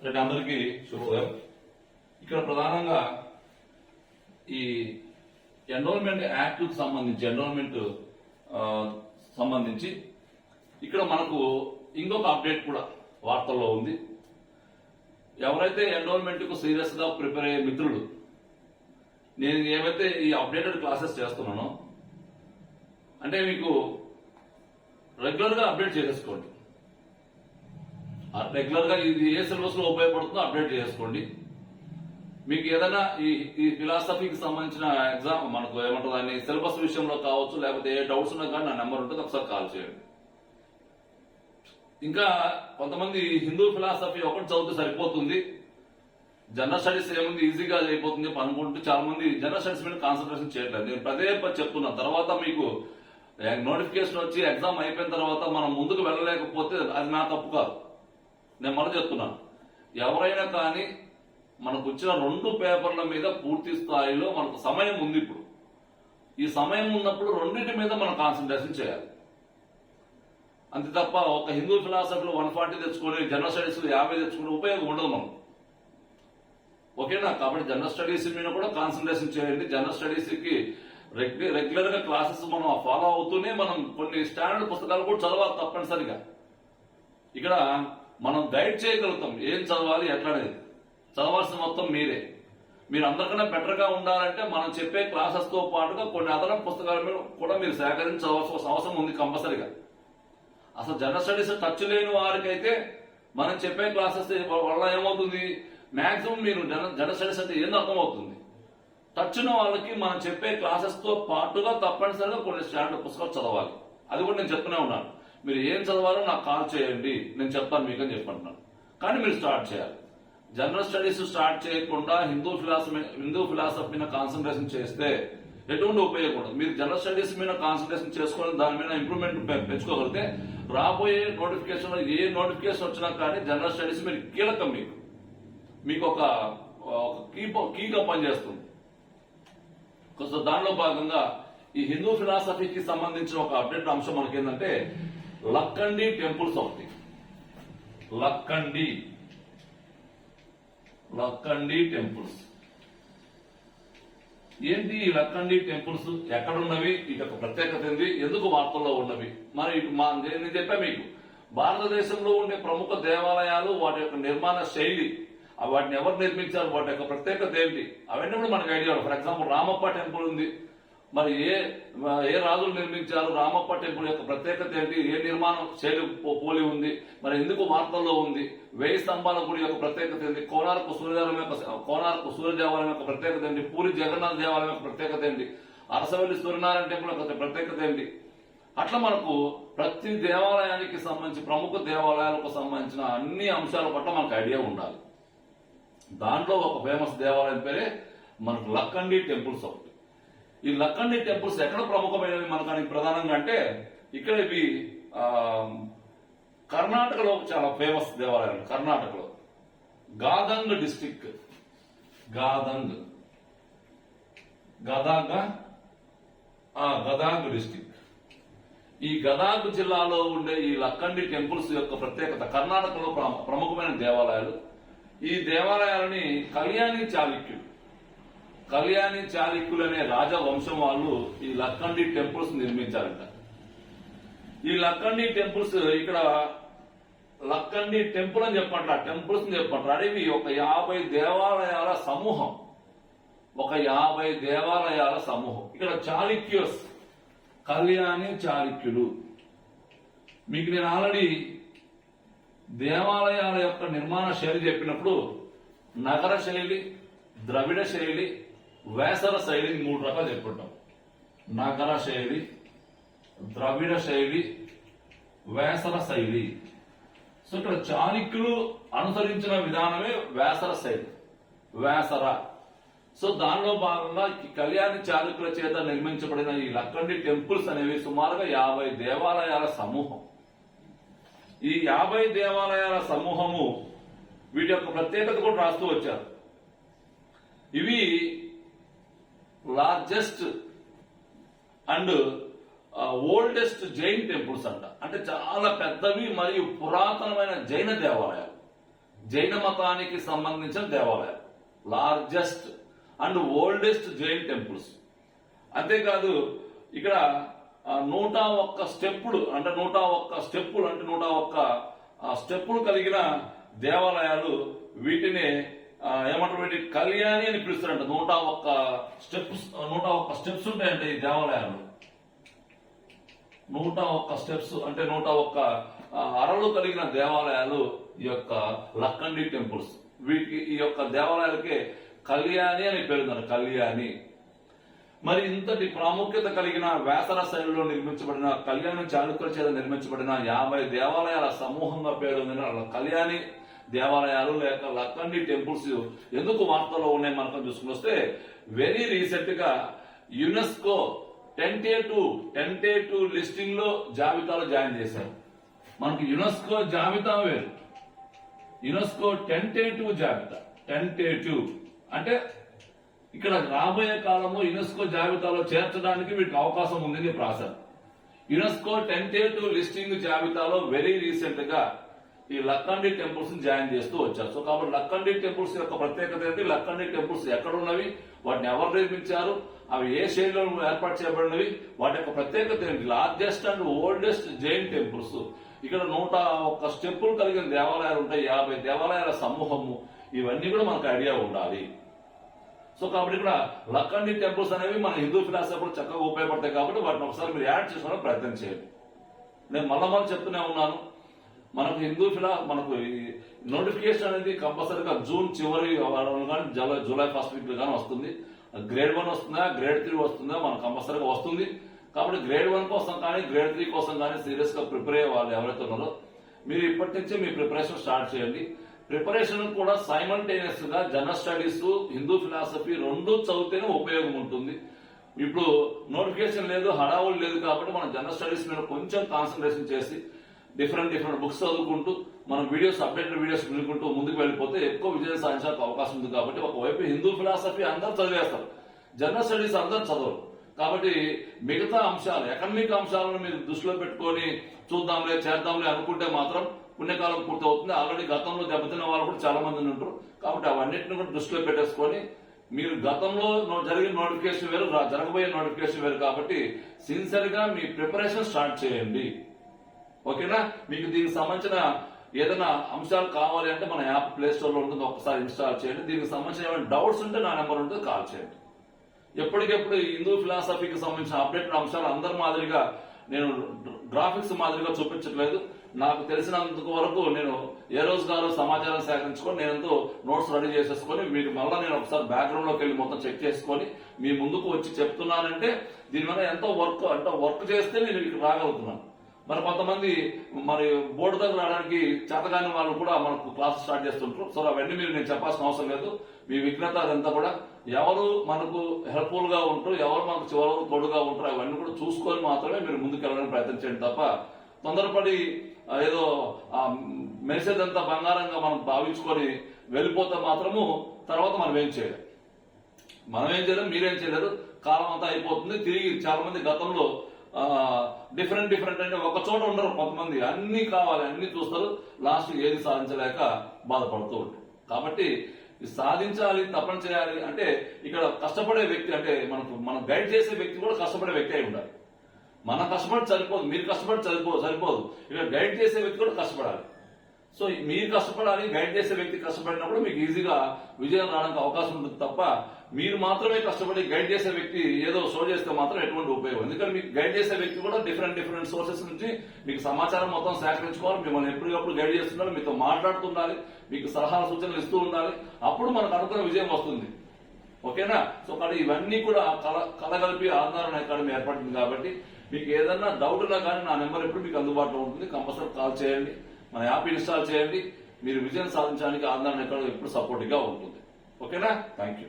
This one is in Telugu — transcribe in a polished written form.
రేపు అందరికీ శుభోదయం. ఇక్కడ ప్రధానంగా ఈ ఎన్రోల్మెంట్ యాక్ట్ సంబంధించి ఇక్కడ మనకు ఇంకొక అప్డేట్ కూడా వార్తల్లో ఉంది. ఎవరైతే ఎన్రోల్మెంట్ కు సీరియస్ గా ప్రిపేర్ అయ్యే మిత్రులు, నేను ఏవైతే ఈ అప్డేటెడ్ క్లాసెస్ చేస్తున్నానో అంటే మీకు రెగ్యులర్ గా అప్డేట్ చేసేసుకోండి. రెగ్యులర్ గా ఇది ఏ సిలబస్ లో ఉపయోగపడుతుందో అప్డేట్ చేసుకోండి. మీకు ఏదైనా ఈ ఫిలాసఫీకి సంబంధించిన ఎగ్జామ్ మనకు ఏమంటుంది దాన్ని సిలబస్ విషయంలో కావచ్చు, లేకపోతే ఏ డౌట్స్ ఉన్నా కానీ నా నెంబర్ ఉంటుంది, ఒకసారి కాల్ చేయండి. ఇంకా కొంతమంది హిందూ ఫిలాసఫీ ఒకటి చదివితే సరిపోతుంది, జనరల్ స్టడీస్ ఏముంది ఈజీగా అయిపోతుంది అనుకుంటూ చాలా మంది జనరల్ స్టడీస్ మీద కాన్సన్ట్రేషన్ చేయట్లేదు. నేను పదే చెప్తున్నా, తర్వాత మీకు నోటిఫికేషన్ వచ్చి ఎగ్జామ్ అయిపోయిన తర్వాత మనం ముందుకు వెళ్ళలేకపోతే అది నా తప్పు కాదు. నేను మళ్ళీ చెప్తున్నాను, ఎవరైనా కానీ మనకు వచ్చిన 2 పేపర్ల మీద పూర్తి స్థాయిలో మనకు సమయం ఉంది. ఇప్పుడు ఈ సమయం ఉన్నప్పుడు రెండింటి మీద మనం కాన్సన్ట్రేషన్ చేయాలి. అంతే తప్ప ఒక హిందూ ఫిలాసఫీలో 140 తెచ్చుకొని జనరల్ స్టడీస్ 50 తెచ్చుకునే ఉపయోగం ఉండదు మనం. ఓకేనా? కాబట్టి జనరల్ స్టడీస్ మీద కూడా కాన్సన్ట్రేషన్ చేయండి. జనరల్ స్టడీస్ కి రెగ్యులర్ గా క్లాసెస్ మనం ఫాలో అవుతూనే మనం కొన్ని స్టాండర్డ్ పుస్తకాలు కూడా చదవాలి తప్పనిసరిగా. ఇక్కడ మనం గైడ్ చేయగలుగుతాం ఏం చదవాలి ఎట్లనేది. చదవాల్సిన మొత్తం మీరే. మీరు అందరికన్నా బెటర్ గా ఉండాలంటే మనం చెప్పే క్లాసెస్ తో పాటుగా కొన్ని అదనపు పుస్తకాల మీద కూడా మీరు సేకరించి చదవాల్సిన అవసరం ఉంది కంపల్సరిగా. అసలు జనరల్ స్టడీస్ టచ్ లేని వారికైతే మనం చెప్పే క్లాసెస్ వల్ల ఏమవుతుంది, మాక్సిమం మీరు జనరల్ స్టడీస్ అంటే ఏందో అర్థమవుతుంది. టచ్ ఉన్న వాళ్ళకి మనం చెప్పే క్లాసెస్ తో పాటుగా తప్పనిసరిగా కొన్ని స్టాండర్డ్ పుస్తకాలు చదవాలి. అది కూడా నేను చెప్తూనే ఉన్నాను. మీరు ఏం చదవాలో నాకు కాల్ చేయండి, నేను చెప్తాను మీకు అని చెప్పంటున్నాను. కానీ మీరు స్టార్ట్ చేయాలి. జనరల్ స్టడీస్ స్టార్ట్ చేయకుండా హిందూ ఫిలాసఫీ మీద కాన్సన్ట్రేషన్ చేస్తే ఎటువంటి ఉపయోగం ఉండదు. మీరు జనరల్ స్టడీస్ మీద కాన్సన్ట్రేషన్ చేసుకొని దాని మీద ఇంప్రూవ్మెంట్ పెంచుకోగలిగితే రాబోయే నోటిఫికేషన్ ఏ నోటిఫికేషన్ వచ్చినా కానీ జనరల్ స్టడీస్ మీరు కీలకం. మీకు ఒక కీగా పనిచేస్తుంది. దానిలో భాగంగా ఈ హిందూ ఫిలాసఫీకి సంబంధించిన ఒక అప్డేట్ అంశం మనకి ఏంటంటే లక్కండి టెంపుల్స్ ఒకటి. లక్కండి టెంపుల్స్ ఏంటి? ఈ లక్కండి టెంపుల్స్ ఎక్కడున్నవి, ఇటు ఒక ప్రత్యేకత ఏంది, ఎందుకు వార్తల్లో ఉన్నవి? మరి నేను చెప్పా మీకు, భారతదేశంలో ఉండే ప్రముఖ దేవాలయాలు, వాటి యొక్క నిర్మాణ శైలి, వాటిని ఎవరు నిర్మించారు, వాటి యొక్క ప్రత్యేకత ఏంటి, అవన్నీ కూడా మనకు idea. For example Ramappa temple ఉంది. మరి ఏ రాజులు నిర్మించారు, రామప్ప టెంపుల్ యొక్క ప్రత్యేకత ఏంటి, ఏ నిర్మాణ శైలి పోలి ఉంది, మరి ఎందుకు వార్తల్లో ఉంది, 1000 స్తంభాల గుడి యొక్క ప్రత్యేకత ఏంటి, కోనార్కు సూర్యదేవాలయం యొక్క ప్రత్యేకత ఏంటి, పూరి జగన్నాథ దేవాలయం యొక్క ప్రత్యేకత ఏంటి, అరసవల్లి సూర్యనారాయణ టెంపుల్ యొక్క ప్రత్యేకత ఏంటి. అట్లా మనకు ప్రతి దేవాలయానికి సంబంధించి, ప్రముఖ దేవాలయాలకు సంబంధించిన అన్ని అంశాల పట్ల మనకు ఐడియా ఉండాలి. దాంట్లో ఒక ఫేమస్ దేవాలయం పేరే మనకు లక్కండి టెంపుల్స్ ఒకటి. ఈ లక్కండి టెంపుల్స్ ఎక్కడ ప్రముఖమైనవి మనకు ప్రధానంగా అంటే, ఇక్కడ ఇవి కర్ణాటకలో చాలా ఫేమస్ దేవాలయాలు. కర్ణాటకలో గాదంగ్ డిస్టిక్, గదాగ్ డిస్టిక్, ఈ గదాగ్ జిల్లాలో ఉండే ఈ లక్కండి టెంపుల్స్ యొక్క ప్రత్యేకత, కర్ణాటకలో ప్రముఖమైన దేవాలయాలు. ఈ దేవాలయాలని కళ్యాణి చాళుక్యులు అనే రాజవంశం వాళ్ళు ఈ లక్కండి టెంపుల్స్ నిర్మించారంట. ఈ లక్కండి టెంపుల్స్, ఇక్కడ లక్కండి టెంపుల్ అని చెప్పంటారు, టెంపుల్స్ అని చెప్పంటారు. అడివి ఒక 50 దేవాలయాల సమూహం. ఇక్కడ చాళుక్యుస్, కళ్యాణి చాళుక్యులు. మీకు నేను ఆల్రెడీ దేవాలయాల యొక్క నిర్మాణ శైలి చెప్పినప్పుడు నగర శైలి, ద్రవిడ శైలి, వేసర శైలిని 3 రకాలు చెప్పుకుంటాం. నగర శైలి, ద్రవిడ శైలి, వేసర శైలి. సో ఇక్కడ చాళుక్యులు అనుసరించిన విధానమే వేసర శైలి, వేసర. సో దానిలో భాగంగా కళ్యాణి చాళుక్యుల చేత నిర్మించబడిన ఈ లక్కండి టెంపుల్స్ అనేవి సుమారుగా 50 దేవాలయాల సమూహం. ఈ 50 దేవాలయాల సమూహము వీటి యొక్క ప్రత్యేకత కూడా రాస్తూ వచ్చారు. ఇవి largest and oldest Jain temples అంట. అంటే చాలా పెద్దవి మరియు పురాతనమైన జైన దేవాలయాలు. జైన మతానికి సంబంధించిన దేవాలయాలు, largest and oldest Jain temples. అంతేకాదు ఇక్కడ 101 స్టెప్పులు అంటే 101 స్టెప్పులు కలిగిన దేవాలయాలు. వీటిని ఏమంటారు, వీటి కళ్యాణి అని పిలుస్తారంట. 101 స్టెప్స్ ఉంటాయంట ఈ దేవాలయాలు. 101 స్టెప్స్ అంటే 101 అరలు కలిగిన దేవాలయాలు ఈ యొక్క లక్కండి టెంపుల్స్. వీటికి ఈ యొక్క దేవాలయాలకి కళ్యాణి అని పేరున్నారు, కళ్యాణి. మరి ఇంతటి ప్రాముఖ్యత కలిగిన వేసర శైలిలో నిర్మించబడిన కళ్యాణి చాళుక్యుల చేత నిర్మించబడిన 50 దేవాలయాల సమూహంగా పేరొందిన కళ్యాణి దేవాలయాలు లేక లక్కండి టెంపుల్స్ ఎందుకు వార్తల్లో ఉన్నాయి మనకు చూసుకుని వస్తే, వెరీ రీసెంట్ గా యునెస్కో టెంటేటివ్ లిస్టింగ్ లో జాబితాలో జాయిన్ చేశారు. మనకి యునెస్కో జాబితా వేరు, యునెస్కో టెంటేటివ్ జాబితా. టెంటేటివ్ అంటే ఇక్కడ రాబోయే కాలంలో యునెస్కో జాబితాలో చేర్చడానికి వీటికి అవకాశం ఉందని ప్రాసెస్. యునెస్కో టెంటేటివ్ లిస్టింగ్ జాబితాలో వెరీ రీసెంట్ గా ఈ లక్కండి టెంపుల్స్ జాయిన్ చేస్తూ వచ్చారు. సో కాబట్టి లక్కండి టెంపుల్స్ యొక్క ప్రత్యేకత ఏంటి, లక్కండి టెంపుల్స్ ఎక్కడ ఉన్నవి, వాటిని ఎవరు నిర్మించారు, అవి ఏ శైలిలో ఏర్పాటు చేయబడినవి, వాటి యొక్క ప్రత్యేకత ఏంటి. Largest and oldest Jain temples. ఇక్కడ 101 స్టెప్పులు కలిగిన దేవాలయాలు ఉంటాయి, 50 దేవాలయాల సమూహము. ఇవన్నీ కూడా మనకు ఐడియా ఉండాలి. సో కాబట్టి ఇక్కడ లక్కండి టెంపుల్స్ అనేవి మన హిందూ ఫిలాసఫీలు చక్కగా ఉపయోగపడతాయి. కాబట్టి వాటిని ఒకసారి మీరు యాడ్ చేసుకోవడానికి ప్రయత్నం చేయండి. నేను మళ్ళీ చెప్తూనే ఉన్నాను, మనకు మనకు నోటిఫికేషన్ అనేది కంపల్సరీగా జూన్ చివరి వారంలో కానీ జూలై ఫస్ట్ వీక్ కానీ వస్తుంది. గ్రేడ్ 1 వస్తుందా, గ్రేడ్ 3 వస్తుందా, మనకు కంపల్సరీగా వస్తుంది. కాబట్టి గ్రేడ్ 1 కోసం కానీ గ్రేడ్ 3 కోసం కానీ సీరియస్ గా ప్రిపేర్ అయ్యే వాళ్ళు ఎవరైతే ఉన్నారో మీరు ఇప్పటి నుంచే మీ ప్రిపరేషన్ స్టార్ట్ చేయండి. ప్రిపరేషన్ కూడా సైమల్టేనియస్ గా జనరల్ స్టడీస్, హిందూ ఫిలాసఫీ రెండు చదివితేనే ఉపయోగం ఉంటుంది. ఇప్పుడు నోటిఫికేషన్ లేదు, హడావులు లేదు కాబట్టి మనం జనరల్ స్టడీస్ మీద కొంచెం కాన్సన్ట్రేషన్ చేసి డిఫరెంట్ బుక్స్ చదువుకుంటూ మనం అప్డేటెడ్ వీడియోస్ వినుకుంటూ ముందుకు వెళ్ళిపోతే ఎక్కువ విజయం సాధించడానికి అవకాశం ఉంది. కాబట్టి ఒకవైపు హిందూ ఫిలాసఫీ అందరూ చదివేస్తారు, జనరల్ స్టడీస్ అందరూ చదవరు. కాబట్టి మిగతా అంశాలు, ఎకనమిక్ అంశాలను మీరు దృష్టిలో పెట్టుకొని చూద్దాంలే చేద్దాంలే అనుకుంటే మాత్రం పుణ్యకాలం పూర్తి అవుతుంది. ఆల్రెడీ గతంలో దెబ్బతిన్న వాళ్ళు కూడా చాలా మంది ఉంటారు. కాబట్టి అవన్నింటిని కూడా దృష్టిలో పెట్టేసుకొని మీరు గతంలో జరిగిన నోటిఫికేషన్ వేరు, జరగబోయే నోటిఫికేషన్ వేరు. కాబట్టి సిన్సియర్ గా మీ ప్రిపరేషన్ స్టార్ట్ చేయండి. ఓకేనా? మీకు దీనికి సంబంధించిన ఏదైనా అంశాలు కావాలి అంటే మన యాప్ ప్లే స్టోర్ లో ఉంటుంది, ఒకసారి ఇన్స్టాల్ చేయండి. దీనికి సంబంధించిన ఏమైనా డౌట్స్ ఉంటే నా నెంబర్ ఉంటుంది, కాల్ చేయండి. ఎప్పటికెప్పుడు హిందూ ఫిలాసఫీకి సంబంధించిన అప్డేటెడ్ అంశాలు అందరి మాదిరిగా నేను గ్రాఫిక్స్ మాదిరిగా చూపించట్లేదు. నాకు తెలిసినంత వరకు నేను ఏ రోజు గారు సమాచారం సేకరించుకొని నేనంతో నోట్స్ రెడీ చేసేసుకొని మీరు మళ్ళీ నేను ఒకసారి బ్యాక్గ్రౌండ్ లోకి వెళ్ళి మొత్తం చెక్ చేసుకొని మీ ముందుకు వచ్చి చెప్తున్నానంటే దీనివల్ల ఎంతో వర్క్ చేస్తే నేను ఇక్కడ రాగలుగుతున్నాను. మరి కొంతమంది బోర్డు దగ్గర రావడానికి చేతగాని వాళ్ళు కూడా మనకు క్లాస్ స్టార్ట్ చేస్తుంటారు. సో అవన్నీ మీరు నేను చెప్పాల్సిన అవసరం లేదు. మీ విఘ్నత అదంతా కూడా ఎవరు మనకు హెల్ప్ఫుల్ గా ఉంటారు, ఎవరు మనకు చివరకు తోడుగా ఉంటారు, అవన్నీ కూడా చూసుకొని మాత్రమే మీరు ముందుకు వెళ్ళడానికి ప్రయత్నం చేయండి తప్ప తొందరపడి ఏదో మెరిసేదంతా బంగారంగా మనం భావించుకొని వెళ్ళిపోతే మాత్రము తర్వాత మనం ఏం చేయలేం, మీరేం చేయలేరు. కాలం అంతా అయిపోతుంది. తిరిగి చాలా మంది గతంలో డిఫరెంట్ అంటే ఒక చోట ఉండరు. కొంతమంది అన్ని కావాలి, అన్ని చూస్తారు, లాస్ట్ ఏది సాధించలేక బాధపడుతూ ఉంటారు. కాబట్టి సాధించాలి, తపన చేయాలి అంటే ఇక్కడ కష్టపడే వ్యక్తి అంటే మనం గైడ్ చేసే వ్యక్తి కూడా కష్టపడే వ్యక్తి అయి ఉండాలి. మనం కష్టపడి సరిపోదు, మీరు కష్టపడి సరిపోదు. ఇక్కడ గైడ్ చేసే వ్యక్తి కూడా కష్టపడాలి. సో మీరు కష్టపడాలి, గైడ్ చేసే వ్యక్తి కష్టపడినప్పుడు మీకు ఈజీగా విజయం రావడానికి అవకాశం ఉంటుంది తప్ప మీరు మాత్రమే కష్టపడి గైడ్ చేసే వ్యక్తి ఏదో షో చేస్తే మాత్రం ఎటువంటి ఉపయోగం. ఎందుకంటే మీకు గైడ్ చేసే వ్యక్తి కూడా డిఫరెంట్ సోర్సెస్ నుంచి మీకు సమాచారం మొత్తం సేకరించుకోవాలి, మిమ్మల్ని ఎప్పటికప్పుడు గైడ్ చేస్తుండాలి, మీతో మాట్లాడుతుండాలి, మీకు సలహాలు సూచనలు ఇస్తూ ఉండాలి. అప్పుడు మనకు అనుకున్న విజయం వస్తుంది. ఓకేనా? సో కాబట్టి ఇవన్నీ కూడా కలగలిపి ఆధారణ అకాడమీ ఏర్పడింది. కాబట్టి మీకు ఏదన్నా డౌట్ ఉన్నా కానీ నా నెంబర్ ఎప్పుడు మీకు అందుబాటులో ఉంటుంది. కంపల్సరీ కాల్ చేయండి, మన యాప్ ఇన్స్టాల్ చేయండి. మీరు విజయం సాధించడానికి ఆధారణ అకాడమీ ఎప్పుడు సపోర్టివ్ గా ఉంటుంది. ఓకేనా? Thank you.